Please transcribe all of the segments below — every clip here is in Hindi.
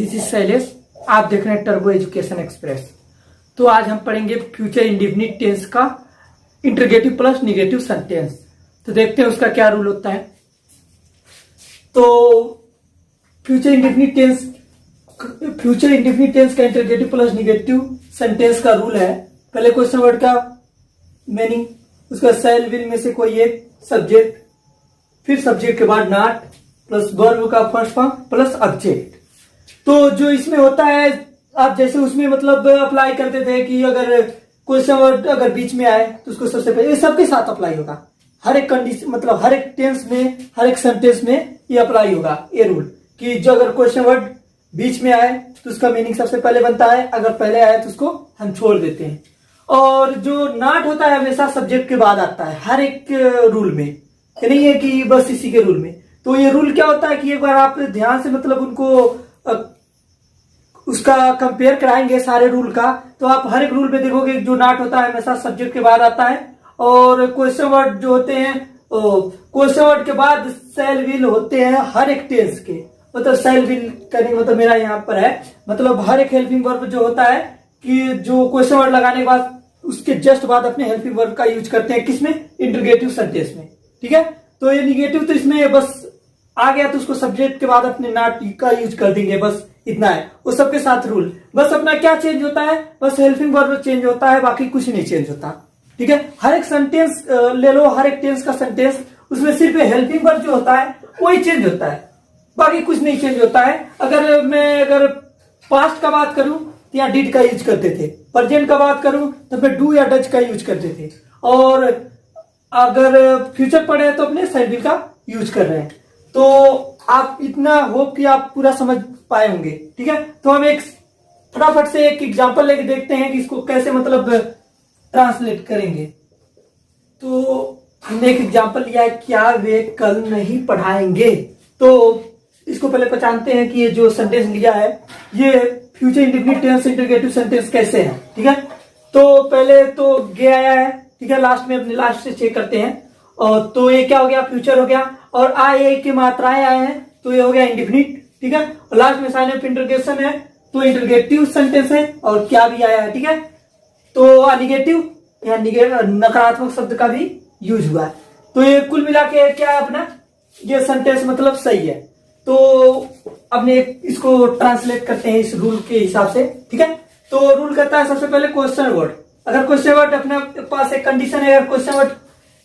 This is Shailesh. आप देख रहे हैं टर्बो एजुकेशन एक्सप्रेस। तो आज हम पढ़ेंगे फ्यूचर इंडेफिनिट टेंस का इंटरोगेटिव प्लस निगेटिव सेंटेंस। तो देखते हैं उसका क्या रूल होता है। तो फ्यूचर इंडेफिनिट टेंस का इंटरोगेटिव प्लस निगेटिव सेंटेंस का रूल है, पहले क्वेश्चन वर्ड का मीनिंग, उसका सेल विल में से कोई एक सब्जेक्ट, फिर सब्जेक्ट के बाद नॉट प्लस वर्ब का फर्स्ट फॉर्म प्लस ऑब्जेक्ट। तो जो इसमें होता है, आप जैसे उसमें मतलब अप्लाई करते थे कि अगर क्वेश्चन वर्ड अगर बीच में आए तो उसको सबसे पहले, ये सबके साथ अप्लाई होगा, हर एक कंडीशन मतलब हर एक टेंस में, हर एक सेंटेंस में ये अप्लाई होगा ये रूल कि जो अगर क्वेश्चन वर्ड बीच में आए तो उसका मीनिंग सबसे पहले बनता है, अगर पहले आए तो उसको हम छोड़ देते हैं। और जो नॉट होता है हमेशा सब्जेक्ट के बाद आता है हर एक रूल में, ये नहीं है कि बस इसी के रूल में। तो ये रूल क्या होता है कि एक बार आप ध्यान से मतलब उनको उसका कंपेयर कराएंगे सारे रूल का, तो आप हर एक रूल में देखोगे जो नॉट होता है हमेशा सब्जेक्ट के बाद आता है, और क्वेश्चन वर्ड जो होते हैं क्वेश्चन वर्ड के बाद सेल विल होते हैं हर एक टेंस के। मतलब सेल विल करने मतलब मेरा यहाँ पर है, मतलब हर एक हेल्पिंग वर्ब जो होता है कि जो क्वेश्चन वर्ड लगाने के बाद उसके जस्ट बाद अपने हेल्पिंग वर्ब का यूज करते हैं, किसमें? इंटरोगेटिव सेंटेंस में। ठीक है, तो ये निगेटिव तो इसमें बस आ गया तो उसको सब्जेक्ट के बाद अपने नॉट का यूज कर देंगे, बस इतना है। वो सबके साथ रूल, बस अपना क्या चेंज होता है, बस हेल्पिंग वर्ब चेंज होता है, बाकी कुछ नहीं चेंज होता। ठीक है, हर एक सेंटेंस ले लो, हर एक टेंस का सेंटेंस, उसमें सिर्फ हेल्पिंग वर्ब जो होता है वही चेंज होता है, बाकी कुछ नहीं चेंज होता है। अगर पास्ट का बात करूं तो यहाँ डिड का यूज करते थे, प्रेजेंट का बात करूं तो फिर डू या डज का यूज करते थे, और अगर फ्यूचर पढ़े तो अपने सेल विल का यूज कर रहे हैं। तो आप इतना होप कि आप पूरा समझ पाए होंगे। ठीक है, तो हम एक फटाफट से एक एग्जांपल लेके देखते हैं कि इसको कैसे मतलब ट्रांसलेट करेंगे। तो हमने एक एग्जांपल लिया है, क्या वे कल नहीं पढ़ाएंगे। तो इसको पहले पहचानते हैं कि ये जो सेंटेंस लिया है ये future indefinite tense interrogative sentence कैसे है। ठीक है, तो पहले तो गे आया है, ठीक है, लास्ट में अपने लास्ट से चेक करते हैं। और तो ये क्या हो गया, फ्यूचर हो गया, और आए की मात्राएं आए हैं तो ये हो गया इंडेफिनिट। ठीक है, और लास्ट में साइन ऑफ इंटरोगेशन है तो इंटरोगेटिव सेंटेंस है, और क्या भी आया है। ठीक है, तो निगेटिव या नकारात्मक शब्द का भी यूज हुआ है। तो ये कुल मिला के क्या है अपना, ये सेंटेंस मतलब सही है। तो अपने इसको ट्रांसलेट करते हैं इस रूल के हिसाब से। ठीक है, तो रूल कहता है सबसे पहले क्वेश्चन वर्ड, अगर क्वेश्चन वर्ड अपने पास एक कंडीशन है, अगर क्वेश्चन वर्ड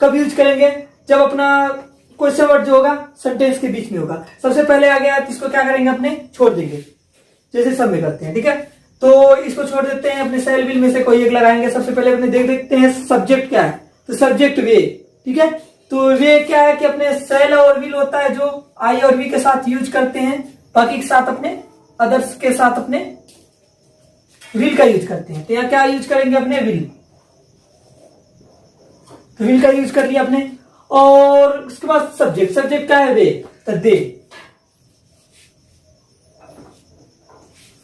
कब यूज करेंगे, जब अपना क्वेश्चन वर्ड जो होगा सेंटेंस के बीच में होगा। सबसे पहले आ गया तो इसको क्या करेंगे, अपने छोड़ देंगे, जैसे सब में करते हैं। ठीक है, तो इसको छोड़ देते हैं, अपने सेल विल में से कोई एक लगाएंगे। सबसे पहले अपने देख देखते हैं सब्जेक्ट क्या है, तो सब्जेक्ट वे। ठीक है, तो वे क्या है कि अपने सेल और विल होता है जो आई और वी के साथ यूज करते हैं, बाकी के साथ अपने अदर्स के साथ अपने विल का यूज करते हैं। तो यहाँ क्या यूज करेंगे, अपने विल, तो विल का यूज कर लिया अपने। और उसके बाद सब्जेक्ट, सब्जेक्ट क्या है, वे, तो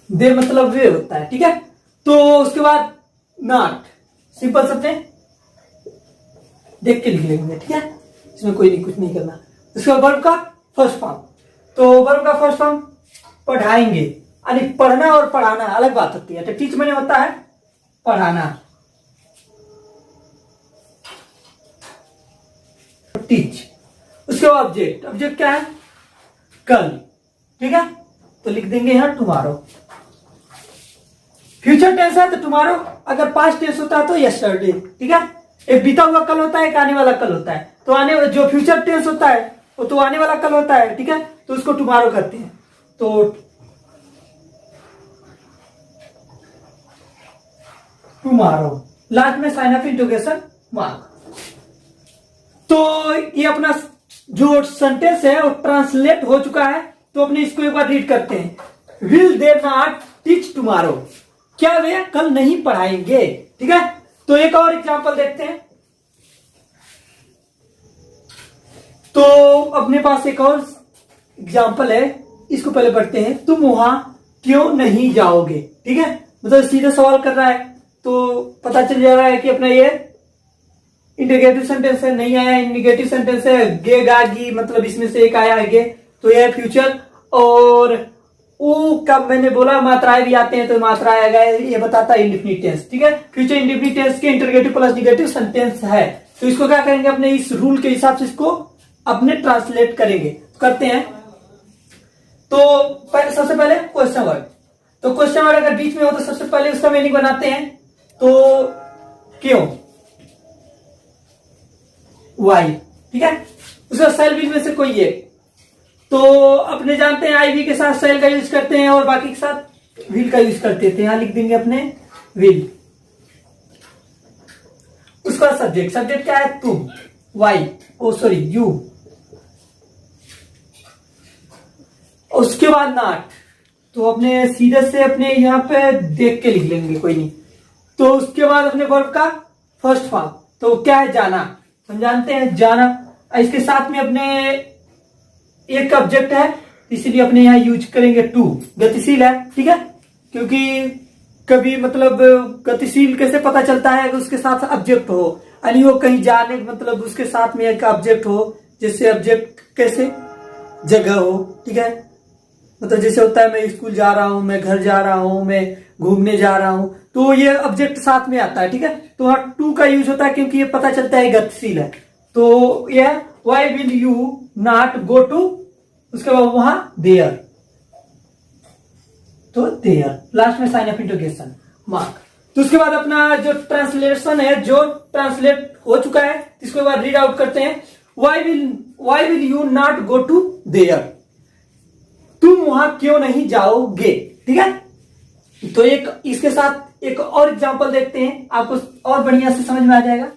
दे मतलब वे होता है। ठीक है, तो उसके बाद नॉट, सिंपल शब्द देख के लिख लेंगे। ठीक है, इसमें कोई नहीं, कुछ नहीं करना। उसके बाद वर्ब का फर्स्ट फॉर्म, तो वर्ब का फर्स्ट फॉर्म पढ़ाएंगे, यानी पढ़ना और पढ़ाना अलग बात होती है। तो टीच मैंने होता है पढ़ाना, टीच। उसके बाद ऑब्जेक्ट, ऑब्जेक्ट क्या है, कल। ठीक है, तो लिख देंगे यहां टुमारो। फ्यूचर टेंस है तो टुमारो, अगर पास्ट टेंस होता है तो यस्टरडे। ठीक है, एक बीता हुआ कल होता है, एक आने वाला कल होता है। तो जो फ्यूचर टेंस होता है वो तो आने वाला कल होता है। ठीक है, तो उसको टुमारो कहते हैं। तो टुमारो, लास्ट में साइन ऑफ इंटरोगेशन मार्क। तो ये अपना जो सेंटेंस है वो ट्रांसलेट हो चुका है। तो अपने इसको एक बार रीड करते हैं, will they not teach tomorrow, क्या वे कल नहीं पढ़ाएंगे। ठीक है, तो एक और एग्जांपल देखते हैं। तो अपने पास एक और एग्जांपल है, इसको पहले पढ़ते हैं। तुम वहां क्यों नहीं जाओगे। ठीक है, मतलब सीधा सवाल कर रहा है, तो पता चल जा रहा है कि अपना ये इंटरोगेटिव सेंटेंस है, नहीं आया निगेटिव सेंटेंस है, गे गा गी, मतलब इसमें से एक आया है गे, तो यह है फ्यूचर। और वो कब मैंने बोला मात्राएं भी आते हैं तो मात्रा आएगा, ये बताता है इंडेफिनिट टेंस। ठीक है, फ्यूचर इंडेफिनिट टेंस के इंटरोगेटिव प्लस निगेटिव सेंटेंस है, तो इसको क्या करेंगे, अपने इस रूल के हिसाब से इसको अपने ट्रांसलेट करेंगे। करते हैं। तो सबसे पहले क्वेश्चन वर्ड, तो क्वेश्चन वर्ड अगर बीच में हो तो सबसे पहले उसका मीनिंग बनाते हैं। तो क्यों, वाई, ठीक है। उसका सेल विल में से कोई एक, तो अपने जानते हैं आईवी के साथ सेल का यूज करते हैं और बाकी के साथ विल का यूज करते थे। यहां लिख देंगे अपने विल। उसका सब्जेक्ट, सब्जेक्ट क्या है, तुम, वाई, ओ सॉरी यू। उसके बाद नॉट, तो अपने सीधे से अपने यहां पे देख के लिख लेंगे, कोई नहीं। तो उसके बाद अपने वर्ब का फर्स्ट फॉर्म, तो क्या है, जाना, हम जानते हैं जाना। इसके साथ में अपने एक ऑब्जेक्ट है, इसलिए अपने यहां यूज करेंगे टू, गतिशील है, ठीक है। क्योंकि कभी मतलब गतिशील कैसे पता चलता है, उसके साथ ऑब्जेक्ट हो, यानी वो कहीं जाने मतलब उसके साथ में एक ऑब्जेक्ट हो। जैसे ऑब्जेक्ट कैसे, जगह हो, ठीक है। मतलब जैसे होता है मैं स्कूल जा रहा हूं, मैं घर जा रहा हूं, मैं घूमने जा रहा हूं, तो ये ऑब्जेक्ट साथ में आता है, ठीक है। तो वहां टू का यूज होता है क्योंकि ये पता चलता है गतिशील है। तो यह why will you not go to, उसके बाद वहां देयर, तो देयर लास्ट में साइन ऑफ इंटरोगेशन मार्क। तो उसके बाद अपना जो ट्रांसलेशन है, जो ट्रांसलेट हो चुका है, इसके बाद रीड आउट करते हैं। Why will you not go to there, तुम वहां क्यों नहीं जाओगे, ठीक है। तो एक इसके साथ एक और एग्जांपल देखते हैं, आपको और बढ़िया से समझ में आ जाएगा।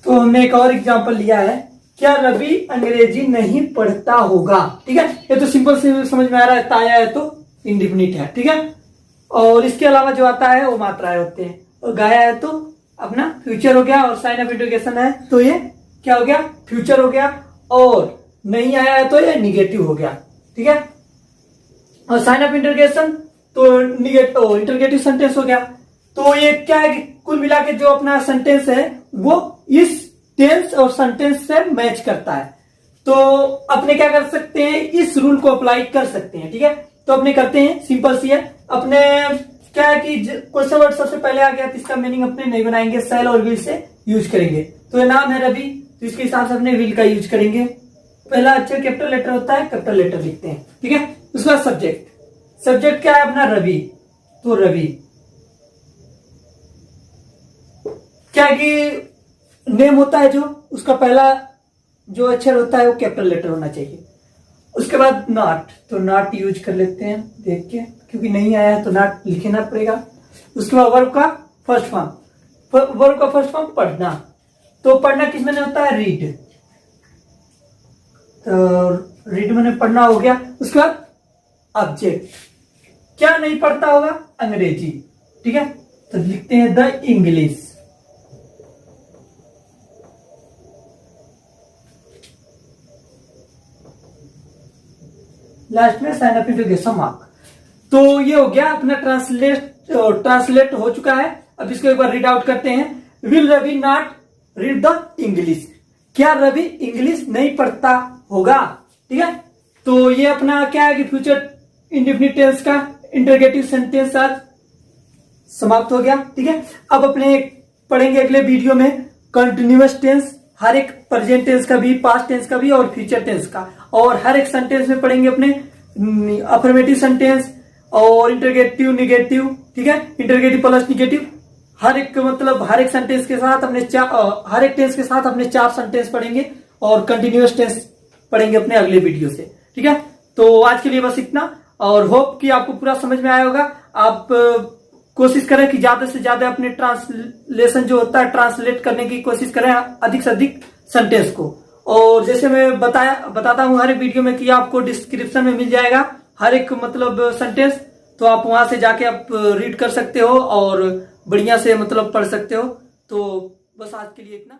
तो हमने एक और एग्जांपल लिया है, क्या रवि अंग्रेजी नहीं पढ़ता होगा, ठीक है। ये तो सिंपल से समझ में आ रहा है, ताया है तो इंडेफिनिट है, ठीक है। और इसके अलावा जो आता है वो मात्राएं होते हैं, और गाया है तो अपना फ्यूचर हो गया, और साइन ऑफ इंटरोगेशन है तो ये क्या हो गया, फ्यूचर हो गया। और नहीं आया है तो ये निगेटिव हो गया, ठीक है। और साइन ऑफ इंटरोगेशन तो इंटरोगेटिव सेंटेंस हो गया। तो ये क्या है कि कुल मिला के जो अपना सेंटेंस है वो इस टेंस और सेंटेंस से मैच करता है। तो अपने क्या कर सकते हैं, इस रूल को अप्लाई कर सकते हैं, ठीक है। तो अपने करते हैं, सिंपल सी है। अपने क्या है कि क्वेश्चन वर्ड सबसे पहले आ गया, तो इसका मीनिंग अपने नहीं बनाएंगे, सेल और विल से यूज करेंगे। तो ये नाम है रवि, तो इसके हिसाब से अपने विल का यूज करेंगे। पहला अक्षर कैपिटल लेटर होता है, कैपिटल लेटर लिखते हैं, ठीक है। उसका सब्जेक्ट, सब्जेक्ट क्या है अपना, रवि, तो रवि क्या है कि नेम होता है जो, उसका पहला जो अक्षर होता है वो कैपिटल लेटर होना चाहिए। उसके बाद नॉट, तो नॉट यूज कर लेते हैं देख के, क्योंकि नहीं आया है तो नॉट लिखना पड़ेगा। उसके बाद वर्ब का फर्स्ट फॉर्म, वर्ब का फर्स्ट फॉर्म पढ़ना, तो पढ़ना किस में होता है, रीड, तो रीड मैंने पढ़ना हो गया। उसके बाद ऑब्जेक्ट, क्या नहीं पढ़ता होगा, अंग्रेजी, ठीक है। तो लिखते हैं द इंग्लिश। लास्ट में साइन ऑफ इंटरोगेशन मार्क। तो ये हो गया अपना ट्रांसलेट हो चुका है। अब इसको एक बार रीड आउट करते हैं। Will Ravi not read the English, क्या रवि इंग्लिश नहीं पढ़ता होगा, ठीक है। तो ये अपना क्या है कि फ्यूचर इंडेफिनिट टेंस का इंटरोगेटिव सेंटेंस आज समाप्त हो गया, ठीक है। अब अपने पढ़ेंगे अगले वीडियो में कंटिन्यूअस टेंस, हर एक प्रेजेंट टेंस का भी, पास्ट टेंस का भी और फ्यूचर टेंस का, और हर एक सेंटेंस में पढ़ेंगे अपने अफर्मेटिव सेंटेंस और इंटरोगेटिव निगेटिव, ठीक है। इंटरोगेटिव प्लस निगेटिव, हर एक मतलब हर एक सेंटेंस के साथ अपने हर एक टेंस के साथ अपने 4 सेंटेंस पढ़ेंगे, और कंटिन्यूअस टेंस पढ़ेंगे अपने अगले वीडियो से, ठीक है। तो आज के लिए बस इतना, और होप कि आपको पूरा समझ में आया होगा। आप कोशिश करें कि ज्यादा से ज्यादा अपने ट्रांसलेशन जो होता है ट्रांसलेट करने की कोशिश करें, अधिक से अधिक सेंटेंस को। और जैसे मैं बताता हूं हर एक वीडियो में कि आपको डिस्क्रिप्शन में मिल जाएगा हर एक मतलब सेंटेंस, तो आप वहां से जाके आप रीड कर सकते हो और बढ़िया से मतलब पढ़ सकते हो। तो बस आज के लिए इतना।